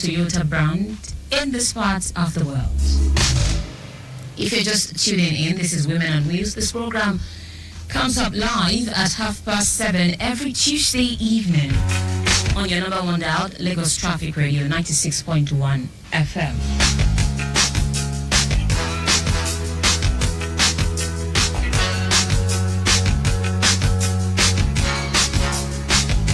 Toyota brand in this part of the world. If you're just tuning in, this is Women on Wheels. This program comes up live at 7:30 every Tuesday evening on your number one dial, Lagos Traffic Radio 96.1 FM.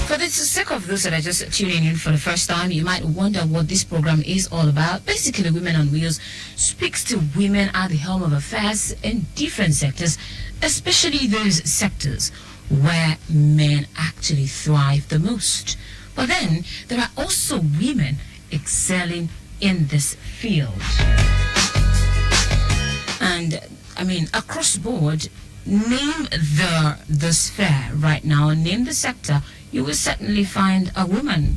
For the sake of those that are just tuning in for the first time, you might wonder what this program is all about. Basically, Women on Wheels speaks to women at the helm of affairs in different sectors, especially those sectors where men actually thrive the most. But then, there are also women excelling in this field. And, I mean, across board, name the sphere right now, name the sector, you will certainly find a woman.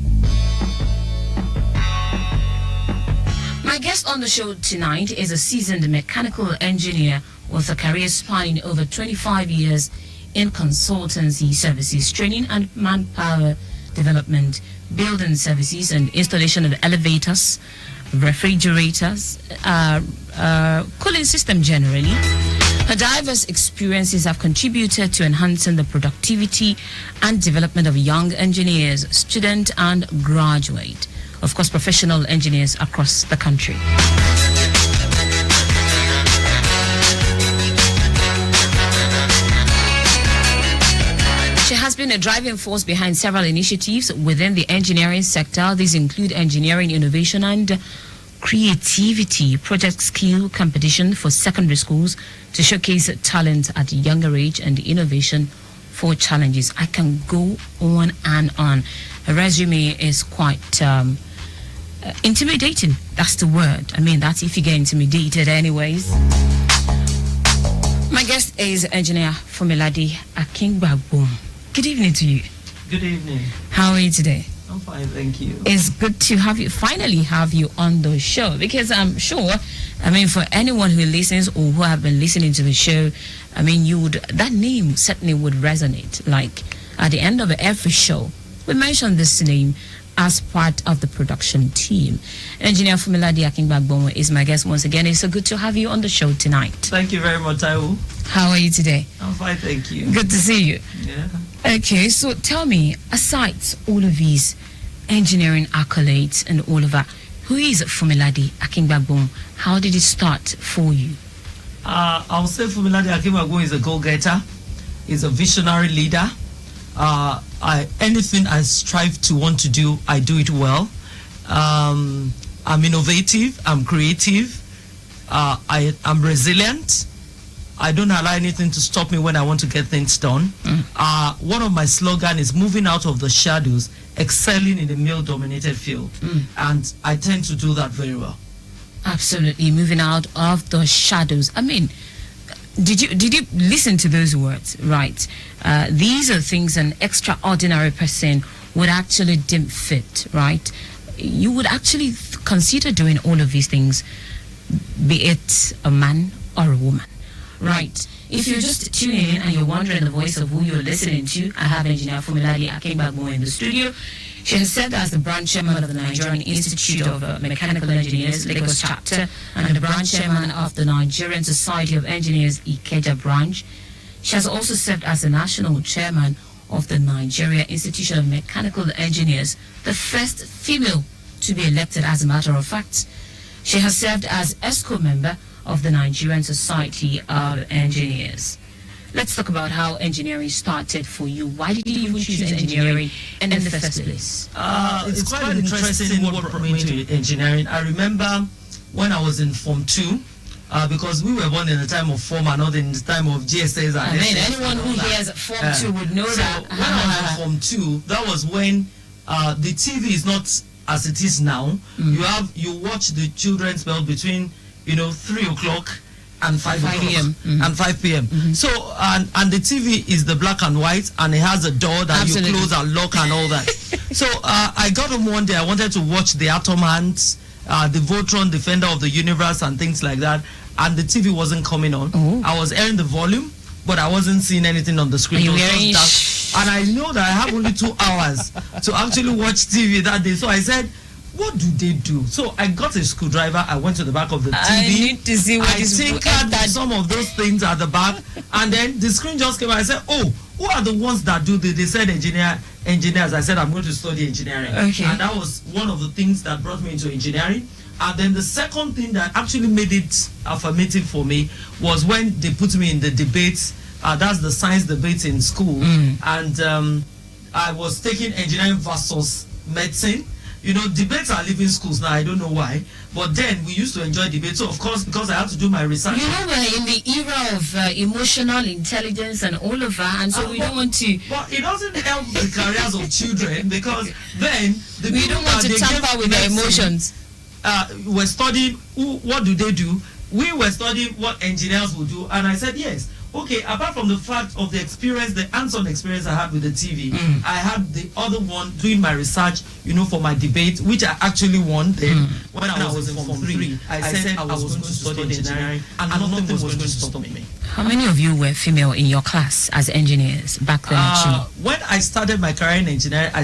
My guest on the show tonight is a seasoned mechanical engineer with a career spanning over 25 years in consultancy services, training and manpower development, building services and installation of elevators, refrigerators, cooling system generally. Her diverse experiences have contributed to enhancing the productivity and development of young engineers, student and graduate, of course, professional engineers across the country. She has been a driving force behind several initiatives within the engineering sector. These include engineering innovation and creativity, project skill competition for secondary schools to showcase talent at a younger age, and innovation for challenges. I can go on and on. Her resume is quite intimidating. That's the word. I mean, that's if you get intimidated anyways. My guest is engineer Fumilade Akingbagbo. Good evening to you. Good evening. How are you today? I'm fine, thank you. It's good to finally have you on the show, because I'm sure, I mean, for anyone who listens or who have been listening to the show, I mean, that name certainly would resonate. Like at the end of every show, we mention this name as part of the production team. Engineer Fumilade Akingbagbo is my guest once again. It's so good to have you on the show tonight. Thank you very much, Taiwo. How are you today? I'm fine, thank you. Good to see you. Yeah. Okay, so tell me, aside all of these engineering accolades and all of that, who is Fumilade Akingbagbo? How did it start for you? I'll say Fumilade Akingbagbo is a go-getter. He's a visionary leader. Anything I strive to want to do, I do it well. I'm innovative. I'm creative. I'm resilient. I don't allow anything to stop me when I want to get things done. One of my slogans is moving out of the shadows, excelling in the male-dominated field. And I tend to do that very well. Absolutely, moving out of the shadows. I mean, did you listen to those words? Right. These are things an extraordinary person would actually deem fit, right? You would actually consider doing all of these things, be it a man or a woman. Right. If you're just tuning in and you're wondering the voice of who you're listening to, I have engineer Fumilade Akingbagbo in the studio. She has served as the branch chairman of the Nigerian Institute of Mechanical Engineers, Lagos chapter, and the branch chairman of the Nigerian Society of Engineers, Ikeja branch. She has also served as the national chairman of the Nigeria Institute of Mechanical Engineers, the first female to be elected, as a matter of fact. She has served as ESCO member of the Nigerian Society of Engineers. Let's talk about how engineering started for you. Why did you even choose engineering in the first place? It's quite interesting what brought me to engineering. I remember when I was in Form 2, because we were born in the time of Form and not in the time of GSS. I mean, anyone who hears Form 2 would know that. When I was in Form 2, that was when the TV is not as it is now. You watch the children's bell between 3 o'clock and 5 p.m. and 5 p.m. So and the TV is the black and white, and it has a door that you close and lock and all that. So I got home one day. I wanted to watch the Atom Ants, the Voltron Defender of the Universe, and things like that. And the TV wasn't coming on. I was airing the volume, but I wasn't seeing anything on the screen. And I know that I have only 2 hours to actually watch TV that day. So I said, what do they do? So I got a screwdriver. I went to the back of the TV. I need to see what is tinkered some of those things at the back, and then the screen just came. I said, "Oh, who are the ones that do this?" They said engineers. I said, "I'm going to study engineering." Okay. And that was one of the things that brought me into engineering. And then the second thing that actually made it affirmative for me was when they put me in the debates. That's the science debate in school, and I was taking engineering versus medicine. You know, debates are leaving schools now. I don't know why, but then we used to enjoy debates. So of course, because I had to do my research. You know, we're in the era of emotional intelligence and all of that, and so we don't want to. But it doesn't help the careers of children, because then we don't want to tamper with their emotions. We're studying what do they do. We were studying what engineers will do, and I said yes. Okay, apart from the fact of the experience, the hands-on experience I had with the TV, I had the other one doing my research, you know, for my debate, which I actually won then when I was in Form 3. I said I was going to study engineering, and nothing was going to stop me. How many of you were female in your class as engineers back then? When I started my career in engineering, I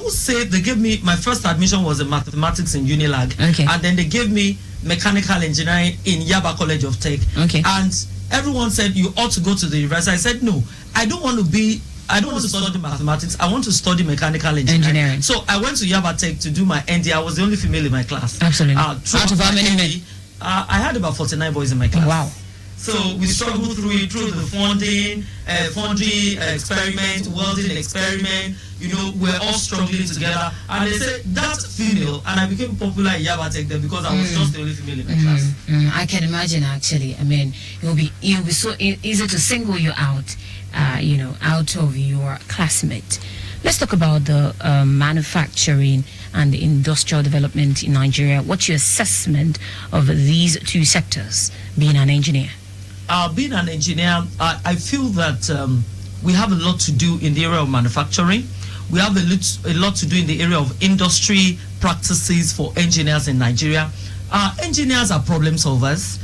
would say they gave me, my first admission was in mathematics in Unilag, and then they gave me mechanical engineering in Yaba College of Tech. And everyone said you ought to go to the university. I said no, I don't want to study mathematics. I want to study mechanical engineering. So I went to Yaba Tech to do my ND. I was the only female in my class. Absolutely. Out of how many men? I had about 49 boys in my class. Wow. So we struggled through the funding, experiment, welding experiment. You know, we're all struggling together. And they said, that's female. And I became popular in Yaba Tech then because I was just the only female in my class. I can imagine, actually. I mean, it'll be so easy to single you out, you know, out of your classmate. Let's talk about the manufacturing and the industrial development in Nigeria. What's your assessment of these two sectors, being an engineer? Being an engineer, I feel that we have a lot to do in the area of manufacturing. We have a lot to do in the area of industry practices for engineers in Nigeria. Engineers are problem solvers.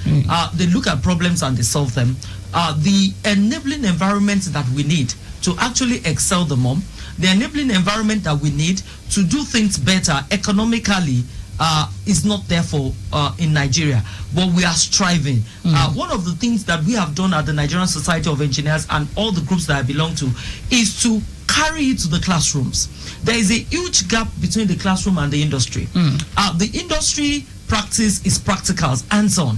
They look at problems and they solve them. The enabling environment that we need to actually excel the more, the enabling environment that we need to do things better economically is not there for in Nigeria, but we are striving. One of the things that we have done at the Nigerian Society of Engineers and all the groups that I belong to is to carry it to the classrooms. There is a huge gap between the classroom and the industry. The industry practice is practicals, hands-on.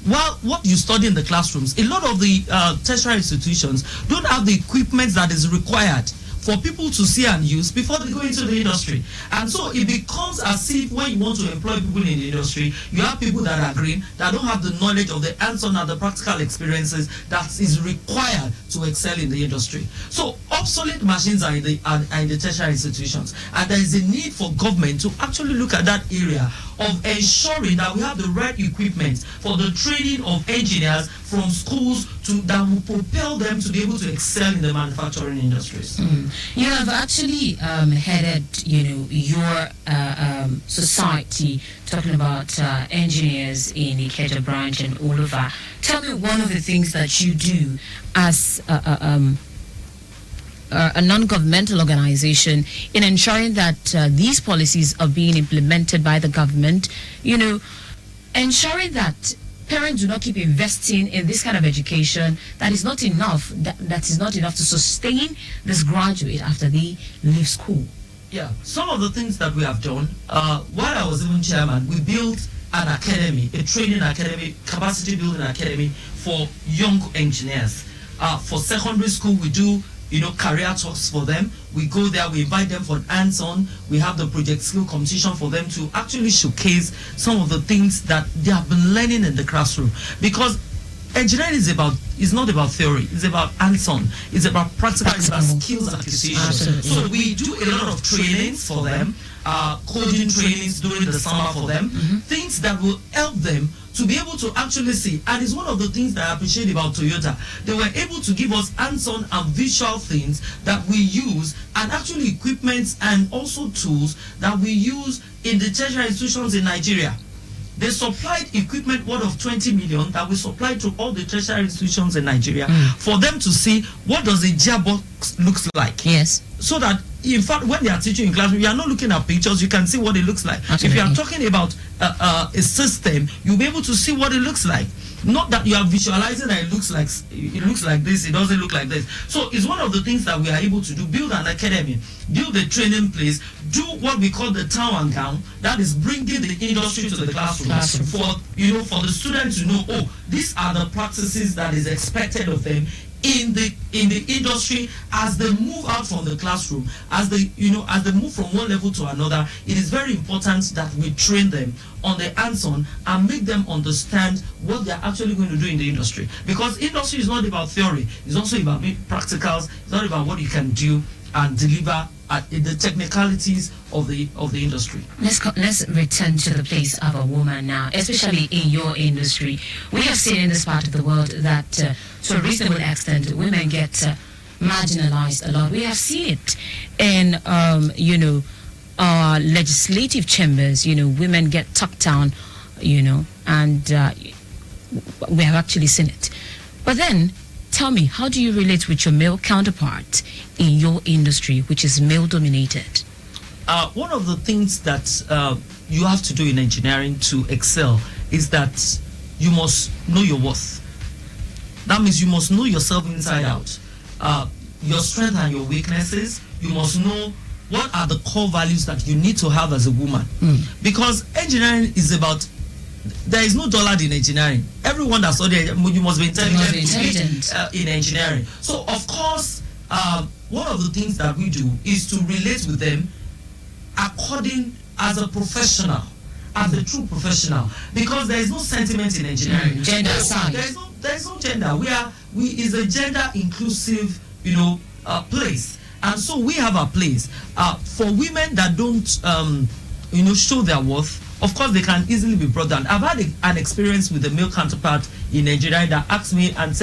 While what you study in the classrooms, a lot of the tertiary institutions don't have the equipment that is required for people to see and use before they go into the industry. And so it becomes as if when you want to employ people in the industry, you have people that are green, that don't have the knowledge of the hands-on and the practical experiences that is required to excel in the industry. So obsolete machines are in the tertiary institutions, and there is a need for government to actually look at that area of ensuring that we have the right equipment for the training of engineers from schools that will propel them to be able to excel in the manufacturing industries. You have actually headed, you know, your society, talking about engineers in Ikeja branch and all of that. Tell me one of the things that you do as a non-governmental organization in ensuring that these policies are being implemented by the government, you know, ensuring that parents do not keep investing in this kind of education that is not enough, that is not enough to sustain this graduate after they leave school. Yeah, some of the things that we have done, while I was even chairman, we built an academy, a training academy, capacity building academy for young engineers. For secondary school, we do, you know, career talks for them. We go there, we invite them for hands-on. We have the project skill competition for them to actually showcase some of the things that they have been learning in the classroom. Because engineering is not about theory, it's about hands-on, it's about practical, it's about skills acquisition. So we do a lot of trainings for them, coding trainings during the summer for them, things that will help them to be able to actually see. And it's one of the things that I appreciate about Toyota. They were able to give us hands-on and visual things that we use, and actually equipment and also tools that we use in the tertiary institutions in Nigeria. They supplied equipment worth of 20 million that we supplied to all the tertiary institutions in Nigeria for them to see what does a gearbox looks like. Yes. So that in fact, when they are teaching in classroom, you are not looking at pictures. You can see what it looks like. Absolutely. If you are talking about a system, you'll be able to see what it looks like. Not that you are visualizing that it looks like this, it doesn't look like this. So it's one of the things that we are able to do: build an academy, build a training place, do what we call the town and gown. That is bringing the industry to the classroom. For for the students to know, oh, these are the practices that is expected of them in the industry as they move out from the classroom, as they move from one level to another. It is very important that we train them on the hands-on and make them understand what they are actually going to do in the industry, because industry is not about theory, it's also about practicals. It's not about what you can do and deliver at the technicalities of the industry. Let's return to the place of a woman now, especially in your industry. We have seen in this part of the world that to a reasonable extent women get marginalized a lot. We have seen it in our legislative chambers. Women get tucked down, and we have actually seen it. But then, tell me, how do you relate with your male counterpart in your industry, which is male-dominated? One of the things that you have to do in engineering to excel is that you must know your worth. That means you must know yourself inside out. Your strengths and your weaknesses. You must know what are the core values that you need to have as a woman. Because engineering is about, there is no dollar in engineering. Everyone that's studied, you must be intelligent in engineering. So, of course, one of the things that we do is to relate with them according as a professional, as a true professional, because there is no sentiment in engineering. Gender aside. There is no gender. We is a gender inclusive, place, and so we have a place for women that don't, show their worth. Of course, they can easily be brought down. I've had an experience with a male counterpart in Nigeria that asked me and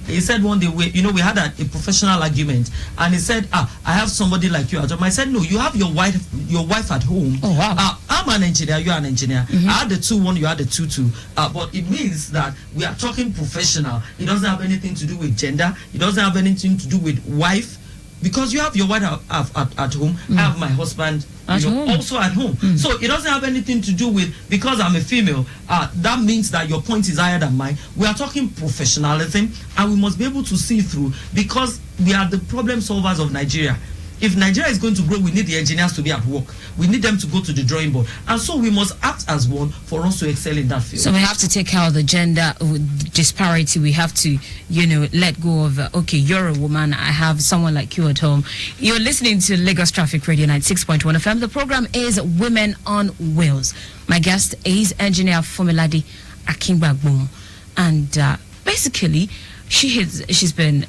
he said one day, we had a professional argument, and he said, I have somebody like you at home. I said, no, you have your wife at home. Oh, wow. I'm an engineer, you're an engineer. I had the 2-1, you had the 2-2. But it means that we are talking professional. It doesn't have anything to do with gender. It doesn't have anything to do with wife. Because you have your wife at home, I have my husband also at home. So it doesn't have anything to do with, because I'm a female, that means that your point is higher than mine. We are talking professionalism, and we must be able to see through, because we are the problem solvers of Nigeria. If Nigeria is going to grow, we need the engineers to be at work. We need them to go to the drawing board. And so we must act as one for us to excel in that field. So we have to take care of the gender disparity. We have to, let go of, okay, you're a woman, I have someone like you at home. You're listening to Lagos Traffic Radio 96.1 FM. The program is Women on Wheels. My guest is engineer Fomilade Akingbagbomo. And basically, she's been,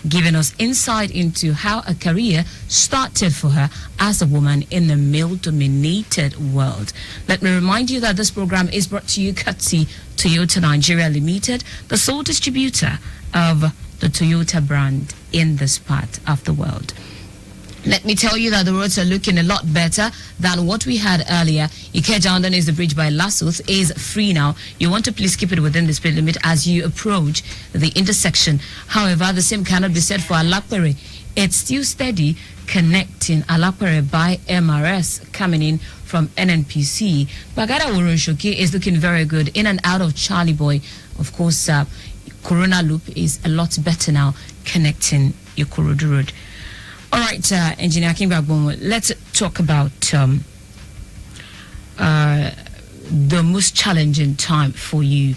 giving us insight into how a career started for her as a woman in the male-dominated world. Let me remind you that this program is brought to you courtesy Toyota Nigeria Limited, the sole distributor of the Toyota brand in this part of the world. Let me tell you that the roads are looking a lot better than what we had earlier. Ikeja is the bridge by Lassos is free now. You want to please keep it within the speed limit as you approach the intersection. However, the same cannot be said for Alapere. It's still steady connecting Alapere by MRS coming in from NNPC. Bagada Woronshoki is looking very good in and out of Charlie Boy. Of course, Corona Loop is a lot better now connecting Ikorodu Road. All right, Engineer Akingbagbomo, let's talk about the most challenging time for you,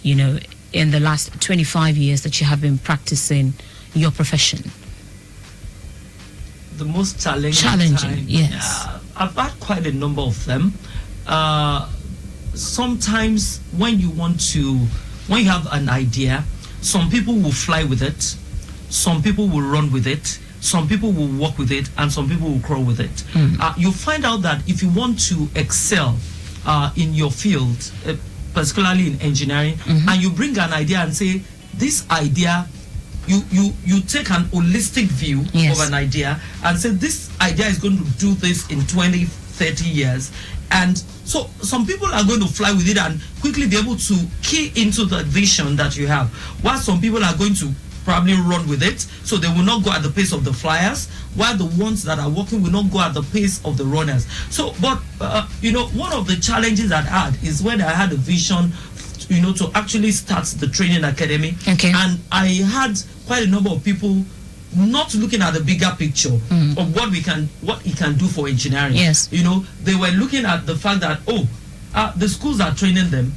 in the last 25 years that you have been practicing your profession. The most challenging time, yes. I've had quite a number of them. Sometimes when you have an idea, some people will fly with it, some people will run with it, some people will walk with it, and some people will crawl with it. You find out that if you want to excel in your field, particularly in engineering, and you bring an idea and say, this idea, you take an holistic view of an idea and say, this idea is going to do this in 20, 30 years. And so some people are going to fly with it and quickly be able to key into the vision that you have, while some people are going to probably run with it, so they will not go at the pace of the flyers, while the ones that are walking will not go at the pace of the runners. So, but one of the challenges I had is when I had a vision, to actually start the training academy, and I had quite a number of people not looking at the bigger picture of what it can do for engineering. Yes. They were looking at the fact that the schools are training them.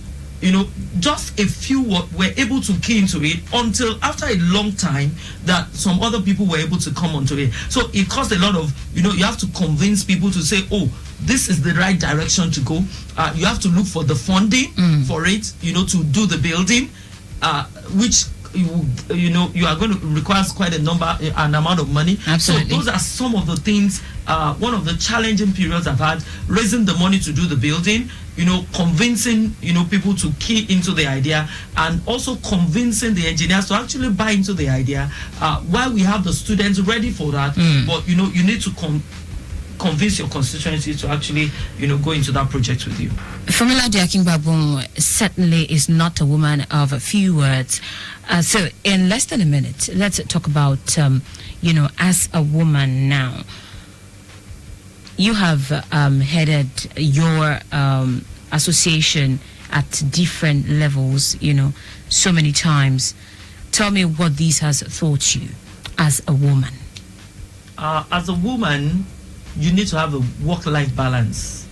Just a few were able to key into it until after a long time that some other people were able to come onto it. So it cost a lot of, you have to convince people to say, this is the right direction to go. You have to look for the funding for it, to do the building, which you are going to require quite an amount of money. Absolutely. So those are some of the things. One of the challenging periods I've had, raising the money to do the building, convincing people to key into the idea, and also convincing the engineers to actually buy into the idea. While we have the students ready for that, but you need to convince your constituency to actually go into that project with you. Formula Diakingbabun certainly is not a woman of a few words. So in less than a minute, let's talk about as a woman now. You have headed your association at different levels, so many times. Tell me what this has taught you as a woman. As a woman, you need to have a work-life balance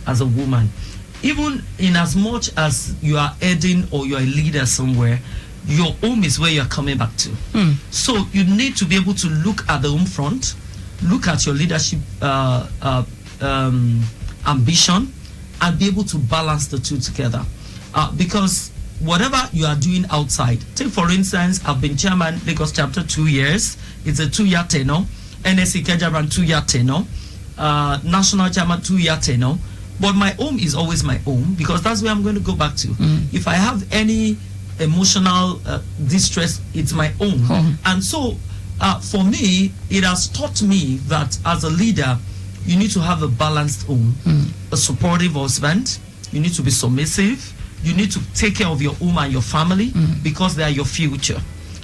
as a woman. Even in as much as you are heading or you're a leader somewhere, your home is where you're coming back to. So you need to be able to look at the home front, look at your leadership ambition, and be able to balance the two together. Because whatever you are doing outside, take for instance, I've been chairman Lagos chapter 2 years. It's a 2-year tenure. NSC Kejaban 2-year tenure. National chairman 2-year tenure. But my home is always my home, because that's where I'm going to go back to. If I have any emotional distress, it's my own. And so for me, it has taught me that as a leader, you need to have a balanced home, a supportive husband. You need to be submissive. You need to take care of your home and your family, because they are your future.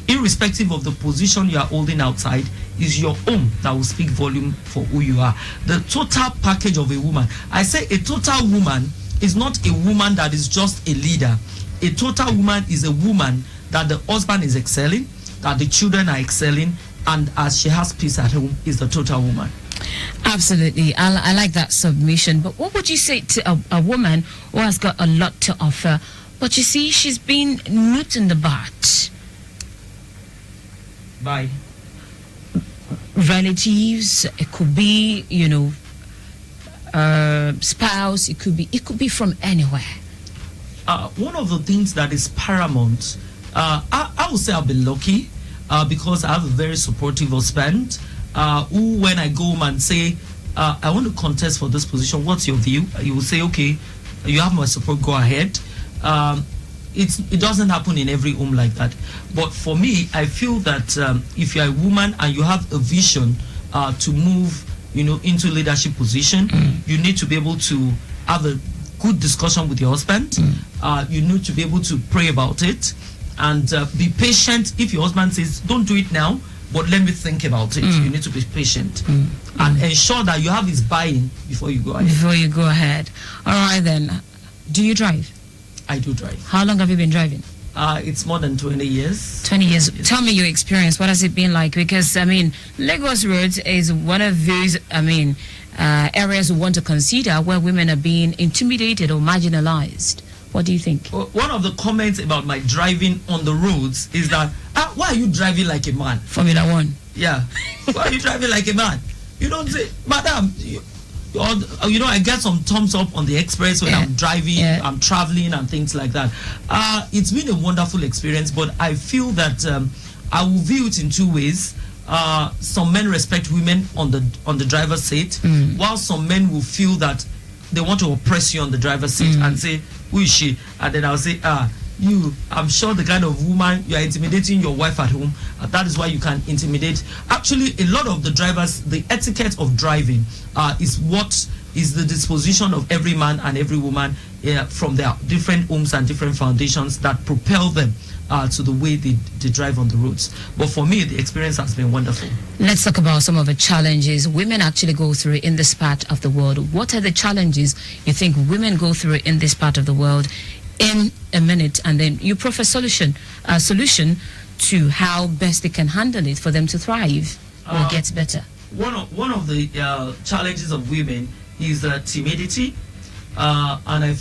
Irrespective of the position you are holding outside, is your home that will speak volume for who you are. The total package of a woman. I say a total woman is not a woman that is just a leader. A total woman is a woman that the husband is excelling, that the children are excelling, and as she has peace at home, is the total woman. Absolutely. I like that submission. But what would you say to a woman who has got a lot to offer, but you see she's been nipped in the butt by relatives? It could be, spouse. It could be from anywhere. One of the things that is paramount, I would say I've been lucky because I have a very supportive husband who, when I go home and say, I want to contest for this position, what's your view? He will say, okay, you have my support, go ahead. It doesn't happen in every home like that. But for me, I feel that if you're a woman and you have a vision to move, into leadership position, you need to be able to have a good discussion with your husband. You need to be able to pray about it and be patient. If your husband says, don't do it now, but let me think about it, you need to be patient and ensure that you have his buy-in before you go ahead. All right then. Do you drive? I do drive. How long have you been driving? It's more than 20 years. 20 years. Yes. Tell me your experience. What has it been like? Because, Lagos Roads is one of those, areas we want to consider where women are being intimidated or marginalized. What do you think? One of the comments about my driving on the roads is that, why are you driving like a man? Formula One. Yeah. Why are you driving like a man? You don't say, madam, I get some thumbs up on the express when I'm driving, I'm traveling and things like that. It's been a wonderful experience, but I feel that I will view it in two ways. Some men respect women on the driver's seat, while some men will feel that they want to oppress you on the driver's seat and say, who is she? And then I'll say, I'm sure the kind of woman you are intimidating your wife at home. That is why you can intimidate. Actually, a lot of the drivers, the etiquette of driving is what is the disposition of every man and every woman from their different homes and different foundations that propel them to the way they drive on the roads. But for me, the experience has been wonderful. Let's talk about some of the challenges women actually go through in this part of the world. What are the challenges you think women go through in this part of the world in a minute? And then you proffer solution to how best they can handle it for them to thrive or get better. One of the challenges of women is timidity. And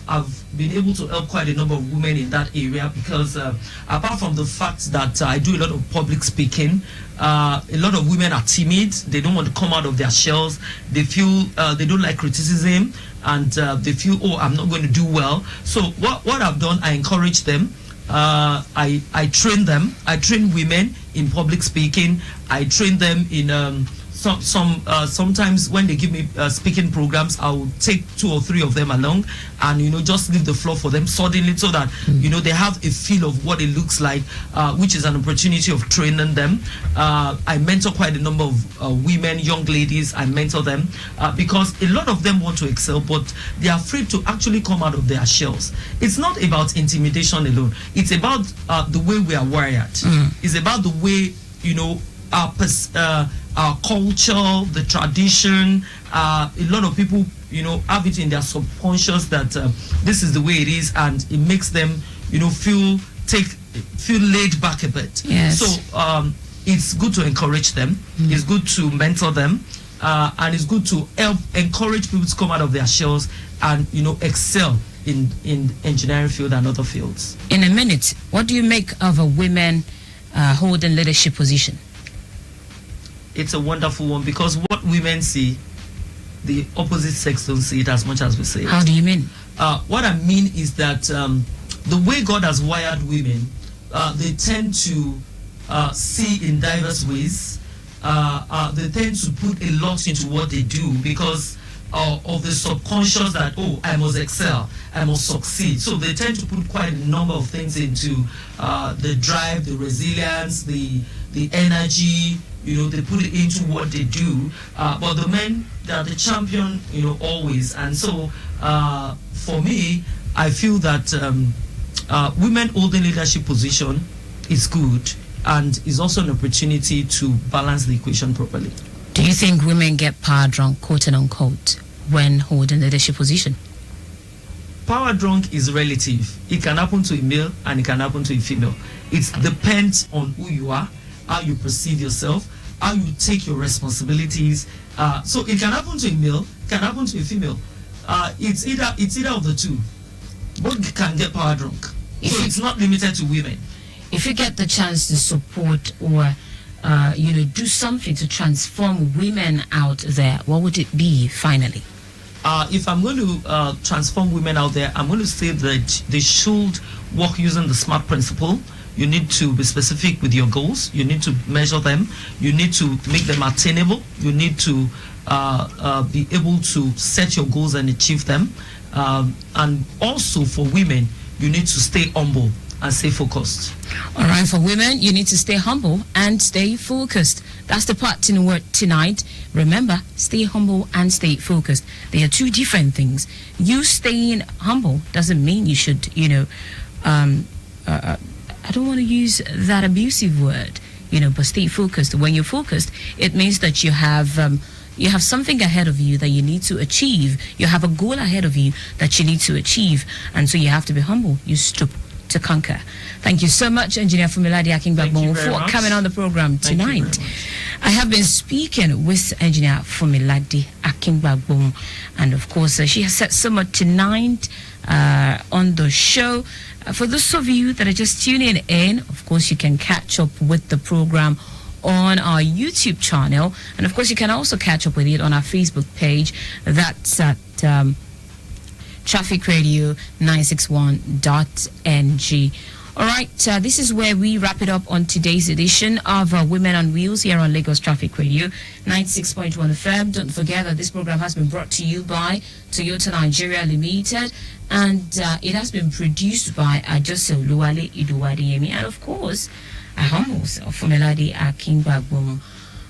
I've been able to help quite a number of women in that area because apart from the fact that I do a lot of public speaking, a lot of women are timid. They don't want to come out of their shells. They feel they don't like criticism, and they feel, oh, I'm not going to do well. So what I've done, I encourage them. I train them. I train women in public speaking. I train them in sometimes when they give me speaking programs, I will take 2 or 3 of them along, and just leave the floor for them suddenly, so that they have a feel of what it looks like, which is an opportunity of training them. I mentor quite a number of women, young ladies. I mentor them because a lot of them want to excel, but they are afraid to actually come out of their shells. It's not about intimidation alone. It's about the way we are wired. It's about the way our culture, the tradition. A lot of people, have it in their subconscious that this is the way it is, and it makes them, feel laid back a bit. Yes. So it's good to encourage them. It's good to mentor them, and it's good to help encourage people to come out of their shells and excel in engineering field and other fields. In a minute, what do you make of a women holding leadership position? It's a wonderful one, because what women see, the opposite sex don't see it as much as we see it. How do you mean? What I mean is that the way God has wired women, they tend to see in diverse ways. They tend to put a lot into what they do because of the subconscious that, oh, I must excel, I must succeed. So they tend to put quite a number of things into the drive, the resilience, the energy. They put it into what they do. But the men, they are the champion, always. And so for me, I feel that women holding leadership position is good, and is also an opportunity to balance the equation properly. Do you think women get power drunk, quote and unquote, when holding leadership position? Power drunk is relative. It can happen to a male and it can happen to a female. It depends on who you are, how you perceive yourself, how you take your responsibilities. So it can happen to a male, it can happen to a female. It's either of the two. Both can get power drunk. So it's not limited to women. If you get the chance to support or do something to transform women out there, what would it be finally? If I'm going to transform women out there, I'm going to say that they should work using the SMART principle. You need to be specific with your goals. You need to measure them. You need to make them attainable. You need to be able to set your goals and achieve them. And also for women, you need to stay humble and stay focused. All right, for women, you need to stay humble and stay focused. That's the part in word tonight. Remember, stay humble and stay focused. They are two different things. You staying humble doesn't mean you should, I don't want to use that abusive word, but stay focused. When you're focused, it means that you have something ahead of you that you need to achieve. You have a goal ahead of you that you need to achieve. And so you have to be humble. You stoop to conquer. Thank you so much, Engineer Fumilade Akingbagbo, for coming on the program tonight. I have been speaking with Engineer Fumilade Akingbagbo, and of course, she has said so much tonight on the show. For those of you that are just tuning in, of course, you can catch up with the program on our YouTube channel, and of course, you can also catch up with it on our Facebook page. That's at Traffic Radio 961.ng. All right, this is where we wrap it up on today's edition of Women on Wheels here on Lagos Traffic Radio 96.1 FM. Don't forget that this program has been brought to you by Toyota Nigeria Limited, and it has been produced by Ajose Oluwale Iduwadeyemi, and of course, I humble myself, Fumilade Akingbagbo.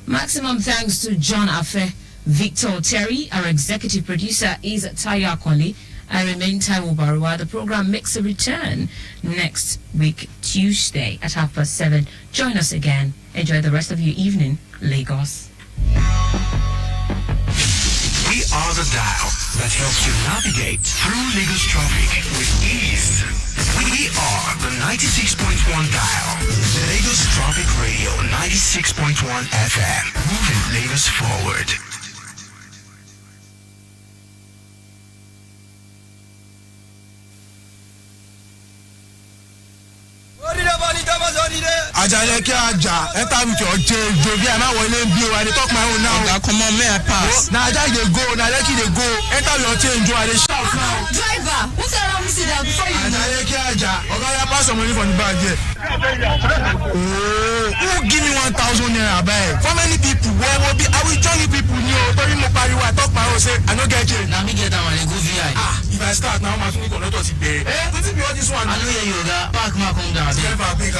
Maximum thanks to John Afe, Victor Terry. Our executive producer is Tayo Akonle. I remain Taiwo Baruwa. The program makes a return next week, Tuesday at 7:30. Join us again. Enjoy the rest of your evening, Lagos. We are the dial that helps you navigate through Lagos traffic with ease. We are the 96.1 dial. Lagos Traffic Radio 96.1 FM. Moving Lagos forward. Ajale ki aja enter with your jo bi na wole bi o I dey talk my own now. Oga come on, may I pass? Na aja dey go, na let you dey go. Enter your change, I dey shout now. Driver, who said I will sit down before you? Ajale ki aja, oga ya pass some money from the bag here. Oh, who give me 1,000 naira bag? For many people, where will be? I will join you people new. Tori mo pariwo, I talk my own say I no get change. Na me get that one, I go VI. If I start now, my phone conductor ti pay. Wetin be all this one? I know you, Oga. Park ma come down. Abeg,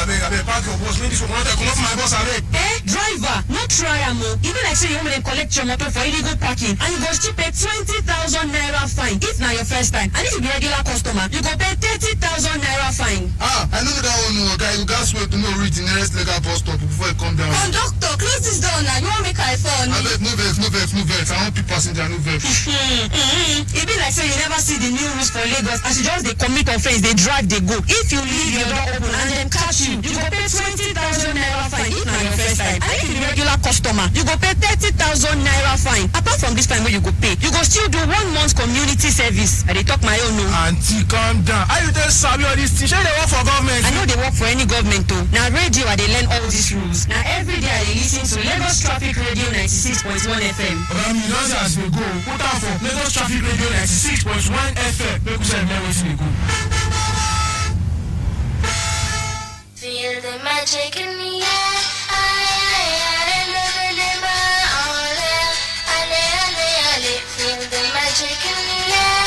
park your bus. Make this one come off my bus, abeg. Driver, no try am o. Even like say you want me to collect your motor for illegal parking and you go still pay 20,000 naira fine. If na your first time, and if you be regular customer, you go pay 30,000 naira fine. I know that one, no, guy. You guys wait to know reach the nearest legal bus stop before you come down. Conductor, close this door now. You want make I fall? Abeg, no vex. I want people passenger, no vex. E be like say you never see the new rules for Lagos as you just dey commit offense, dey drive, dey go. If you leave your door open and dem catch you, you go pay 20,000 naira fine. If na your first time, and if you be regular customer, you go pay 30,000 naira fine. Apart from this fine wey you go pay, you go still do 1 month community service. I dey talk my own o. Auntie, calm down. How you tell sabi all this thing? Shey dey work for government? I no dey work for any government o. Na radio I dey learn all these rules. Na every day I dey lis ten to Lagos Traffic Radio 96.1 FM. Oga, me don say as we go, put am for Lagos Traffic Radio 96.1 FM. Make we say learn wetin dey go. Feel the magic in the air. Feel the magic in the air.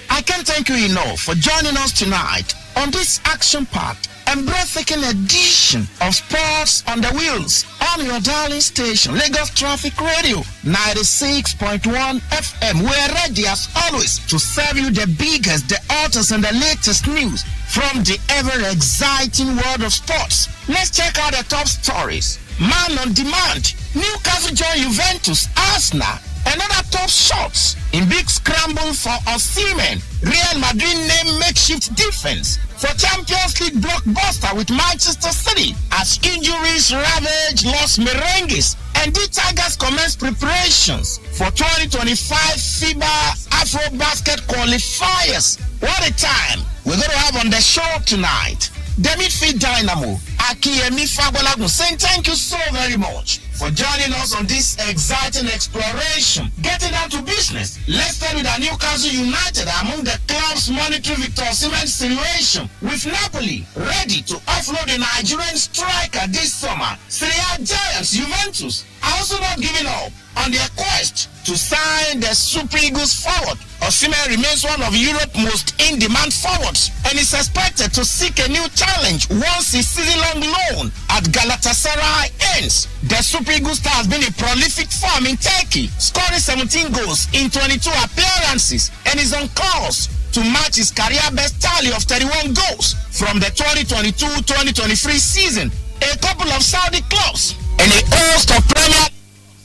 I can't thank you enough for joining us tonight on this action-packed and breathtaking edition of Sports on the Wheels on your darling station, Lagos Traffic Radio 96.1 FM. We're ready as always to serve you the biggest, the hottest, and the latest news from the ever-exciting world of sports. Let's check out the top stories. Man on demand. Newcastle join Juventus, Arsenal, another top shots in big scramble for Osimhen. Real Madrid name makeshift defense for Champions League blockbuster with Manchester City as injuries ravage Los Merengues. And the Tigers commence preparations for 2025 FIBA Afro-Basket qualifiers. What a time we're going to have on the show tonight. The midfield dynamo, Akiyemi Fagbolagun, saying thank you so very much for joining us on this exciting exploration. Getting down to business, let's start with Newcastle United among the clubs monitoring Victor Osimhen's situation, with Napoli ready to offload the Nigerian striker this summer. Serie A giants Juventus are also not giving up on their quest to sign the Super Eagles forward. Osimhen remains one of Europe's most in-demand forwards and is expected to seek a new challenge once his season-long loan at Galatasaray ends. The Super Eagles star has been in prolific form in Turkey, scoring 17 goals in 22 appearances and is on course to match his career best tally of 31 goals from the 2022-2023 season. A couple of Saudi clubs and a host of Premier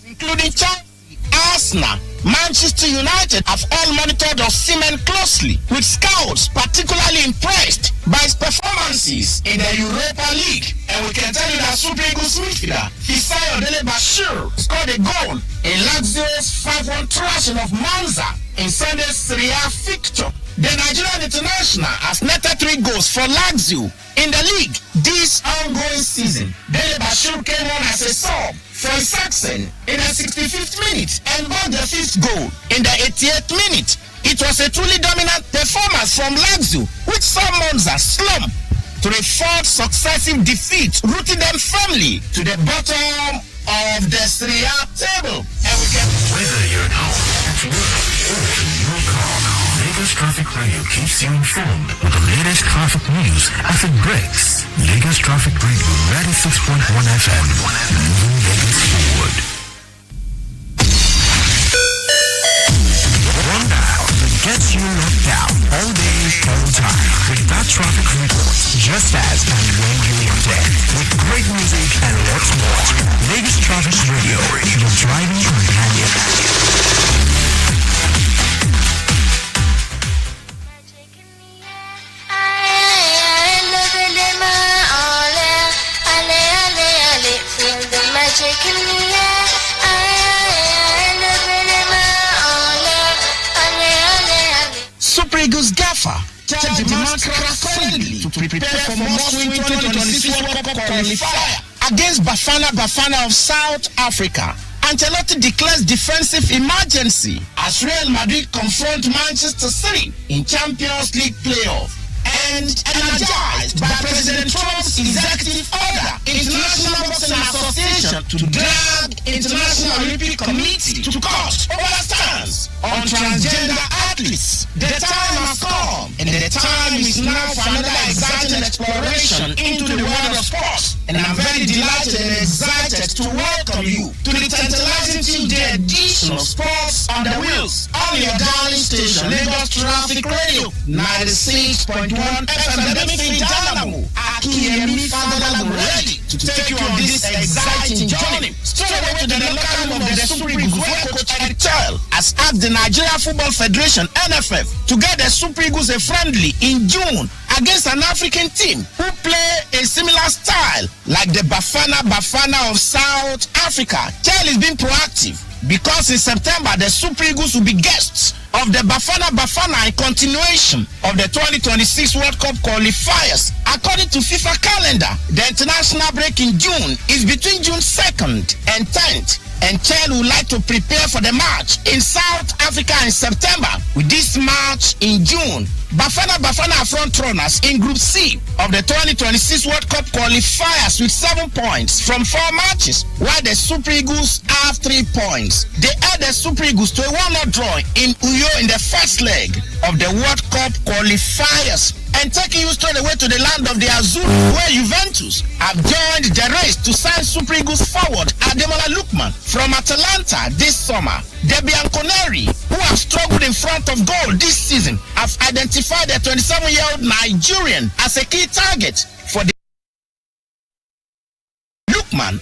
League, including Chelsea, Arsenal, Manchester United have all monitored Osimhen closely, with scouts particularly impressed by his performances in the Europa League. And we can tell you that Super Eagles midfielder Fisayo Dele Bashir scored a goal in Lazio's 5-1 thrashing of Monza in Sunday's Serie A fixture. The Nigerian international has netted 3 goals for Lazio in the league this ongoing season. Dele Bashir came on as a sub for Saxon in the 65th minute and got the 5th goal in the 88th minute. It was a truly dominant performance from Lazio, which saw Monza slump to a 4th successive defeat, rooting them firmly to the bottom of the Serie A table. And we can... Whether you're at home, at work, or in your car, Lagos Traffic Radio keeps you informed with the latest traffic news as it breaks. Lagos Traffic Radio 96.1 FM, moving Lagos forward. just as and when you intend. With great music and lots more. Lagos Traffic Radio, your driving companion. Feel the magic in the air. Super Eagles gaffer tell the man friendly to prepare for Moscow 2026 World Cup qualifier against Bafana of South Africa. Ancelotti declares defensive emergency as Real Madrid confront Manchester City in Champions League playoff. And energized by President Trump's executive order, International Boxing Association to drag International Olympic Committee to court over stance on transgender athletes. The time has come, and the time is now for another exciting exploration into the world of sports. And I'm very delighted and excited to welcome you to the tantalizing Tuesday edition of Sports on the Wheels on your darling station, Lagos Traffic Radio 96.1 FM. Let me say Dynamo. Akiyemi Fadolago ready to take you on this exciting journey. Straight away to the local room of the Super Eagles, where Coach Eric Chell has asked the Nigeria Football Federation (NFF) to get the Super Eagles a friendly in June against an African team who play a similar style like the Bafana of South Africa. Chell is being proactive because in September the Super Eagles will be guests of the Bafana in continuation of the 2026 World Cup qualifiers. According to FIFA calendar, the international break in June is between June 2nd and 10th. And Chell would like to prepare for the match in South Africa in September. With this match in June, Bafana are front runners in Group C of the 2026 World Cup qualifiers with 7 points from 4 matches, while the Super Eagles have 3 points. They add the Super Eagles to a 1-0 draw in Uyo in the first leg of the World Cup qualifiers. And taking you straight away to the land of the Azul, where Juventus have joined the race to sign Super Eagles forward Ademola Lookman from Atalanta this summer. The Bianconeri, who have struggled in front of goal this season, have identified the 27-year-old Nigerian as a key target for the Lookman.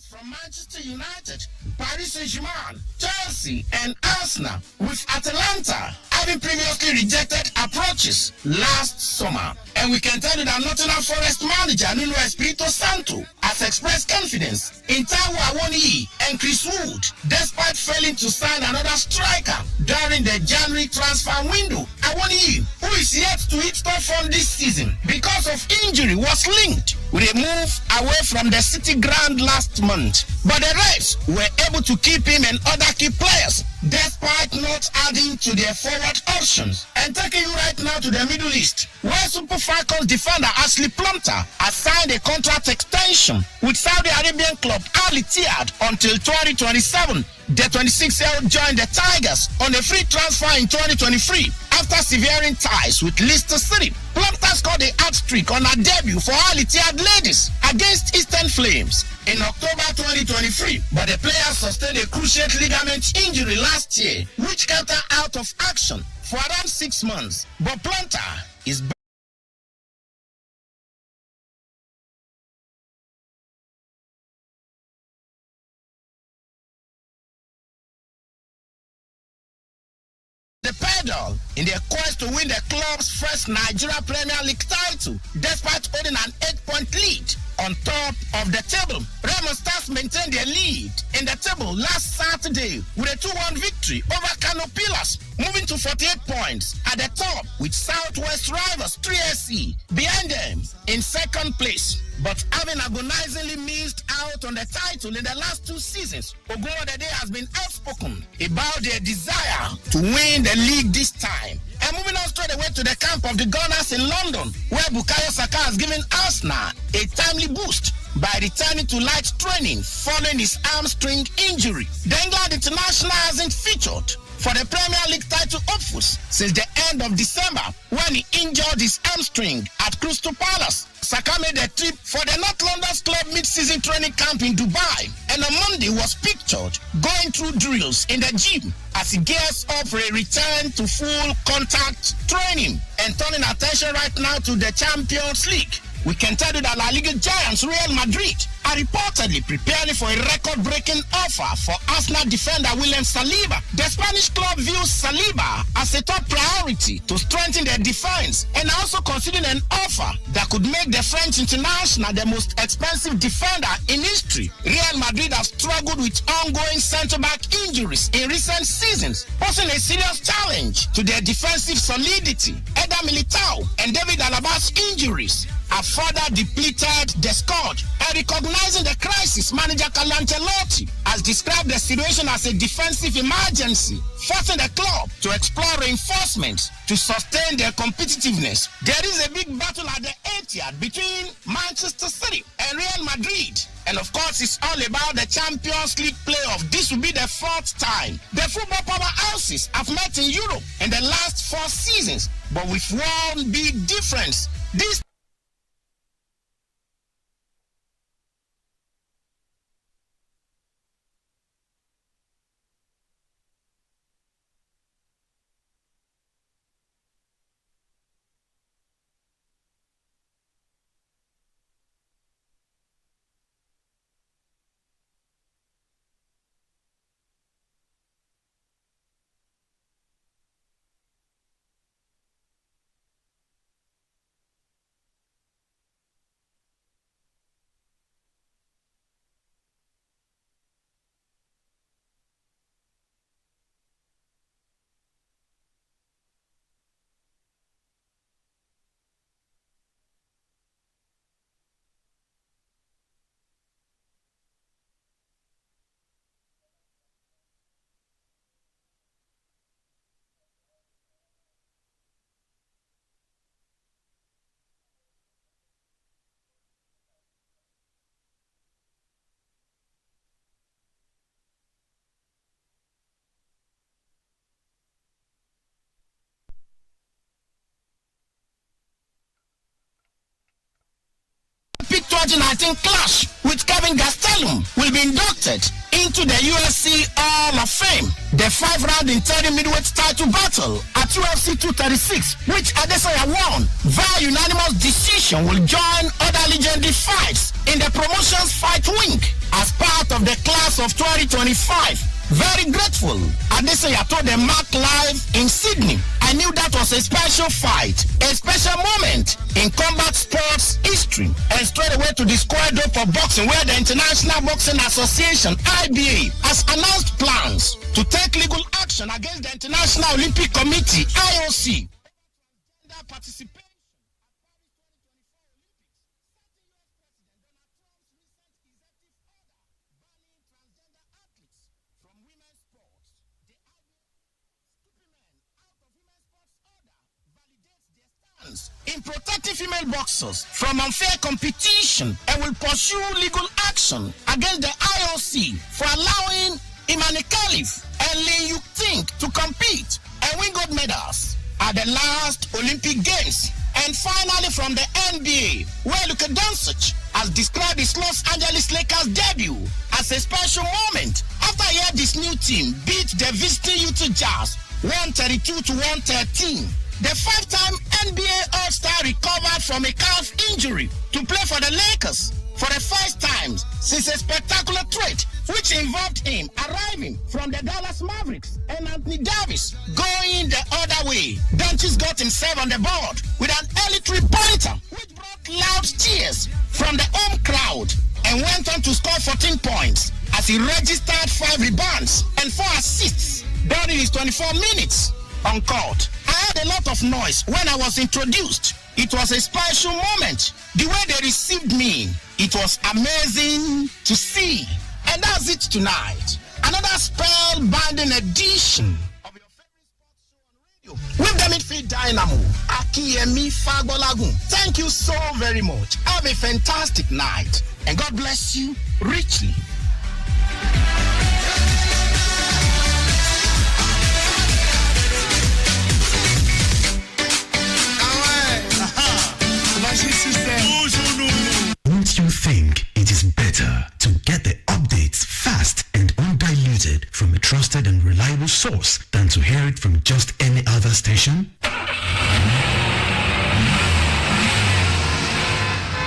From Manchester United, Paris Saint-Germain, Chelsea, and Arsenal, with Atalanta having previously rejected approaches last summer. And we can tell you that Nottingham Forest manager Nuno Espirito Santo has expressed confidence in Taiwo Baruwa and Chris Wood, despite failing to sign another striker during the January transfer window. Baruwa, who is yet to hit top form this season because of injury, was linked with a move away from the City ground last month. But the Reds were able to keep him and other key players despite not adding to their forward options. And taking you right now to the Middle East, where Super Falcons defender Ashley Plumter has signed a contract extension with Saudi Arabian club Al Ittihad until 2027. The 26-year-old joined the Tigers on a free transfer in 2023 after severing ties with Leicester City. Plumter scored a hat-trick on her debut for Al Ittihad ladies against Eastern Flames in October 2023, but the player sustained a cruciate ligament injury last year, which kept her out of action for around 6 months. But Plumter is back. The pedal in their quest to win the club's first Nigeria Premier League title, despite holding an 8-point lead on top of the table. Remo Stars maintained their lead in the table last Saturday with a 2-1 victory over Kano Pillars, moving to 48 points at the top with Southwest rivals 3SC behind them in second place. But having agonizingly missed out on the title in the last 2 seasons, Ogunwodede has been outspoken about their desire to win the league this time. And moving on straight away to the camp of the Gunners in London, where Bukayo Saka has given Arsenal a timely boost by returning to light training following his hamstring injury. The England international hasn't featured for the Premier League title hopefuls since the end of December when he injured his hamstring at Crystal Palace. Saka made a trip for the North London's club mid-season training camp in Dubai, and on Monday was pictured going through drills in the gym as he gears up for a return to full contact training and turning attention right now to the Champions League. We can tell you that La Liga giants Real Madrid are reportedly preparing for a record-breaking offer for Arsenal defender William Saliba. The Spanish club views Saliba as a top priority to strengthen their defense and also considering an offer that could make the French international the most expensive defender in history. Real Madrid have struggled with ongoing centre-back injuries in recent seasons, posing a serious challenge to their defensive solidity. Eder Militao and David Alaba's injuries have further depleted the squad, and recognizing the crisis, manager Carlo Ancelotti has described the situation as a defensive emergency, forcing the club to explore reinforcements to sustain their competitiveness. There is a big battle at the Etihad between Manchester City and Real Madrid, and of course it's all about the Champions League playoff. This will be the fourth time the football powerhouses have met in Europe in the last 4 seasons, but with one big difference. This Olympic 2019 clash with Kevin Gastelum will be inducted into the UFC Hall of Fame. The 5-round interim middleweight title battle at UFC 236, which Adesanya won via unanimous decision, will join other legendary fights in the promotion's fight wing as part of the class of 2025. Very grateful, Adesanya told the Mark Live in Sydney. I knew that was a special fight, a special moment in combat sports history, and straight away to the square door for boxing, where the International Boxing Association, IBA, has announced plans to take legal action against the International Olympic Committee, IOC. Participation. In protecting female boxers from unfair competition, and will pursue legal action against the IOC for allowing Imani Khalif and Lin Yuk-Ting to compete and win gold medals at the last Olympic Games. And finally, from the NBA, where Luka Doncic has described his Los Angeles Lakers debut as a special moment after he had this new team beat the visiting Utah Jazz 132 to 113. The 5-time NBA All-Star recovered from a calf injury to play for the Lakers for the first time since a spectacular trade which involved him arriving from the Dallas Mavericks and Anthony Davis going the other way. Doncic got himself on the board with an early three-pointer which brought loud cheers from the home crowd and went on to score 14 points as he registered 5 rebounds and 4 assists during his 24 minutes on court. I heard a lot of noise when I was introduced. It was a special moment. The way they received me, it was amazing to see. And that's it tonight. Another spell-binding edition of your favorite sports show on radio with the midfield dynamo, Akiyemi Fagbolagun. Thank you so very much. Have a fantastic night, and God bless you richly. it is better to get the updates fast and undiluted from a trusted and reliable source than to hear it from just any other station.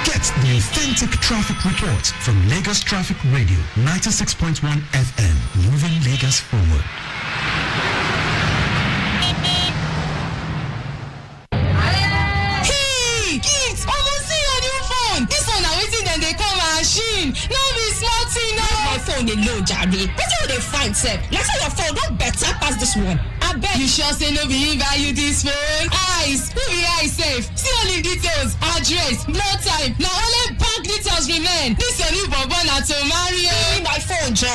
Get the authentic traffic report from Lagos Traffic Radio 96.1 FM, moving Lagos forward. Hey, kids, almost see your new phone. This one now waiting then they come machine. No be smart thing now. My phone alone, Jabby. What do they find, sir? Let's say your phone don't better pass this one. I bet you sure say no be buy you this phone. Eyes, who be eye safe? See only details, address, no time. Now only bank details remain. This only Bobon to marry. My phone, Joe.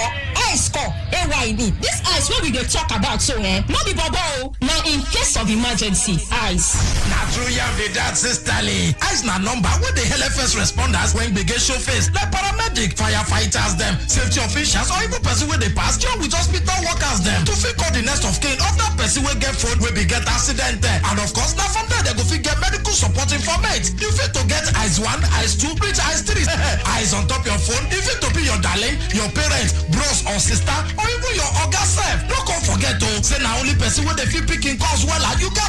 Eyes score. AYD. This eyes what we dey talk about so not be Bobo. Now in case of emergency, eyes. Na true yam be that sister Lee. Eyes na number where the LFS responders when they get show face. Like paramedic, firefighters them, safety officials, or even person where they pass job with hospital workers them. To fit call the next of kin of that person will get food will be get accident there. And of course now from there they go fit get medical support information. You fit to get eyes 1, eyes 2, reach eyes 3. Eyes on top your phone. You fit to be your darling, your parents, bros or sister, or even your oga self. No come forget to say now only person where they fit picking calls well you got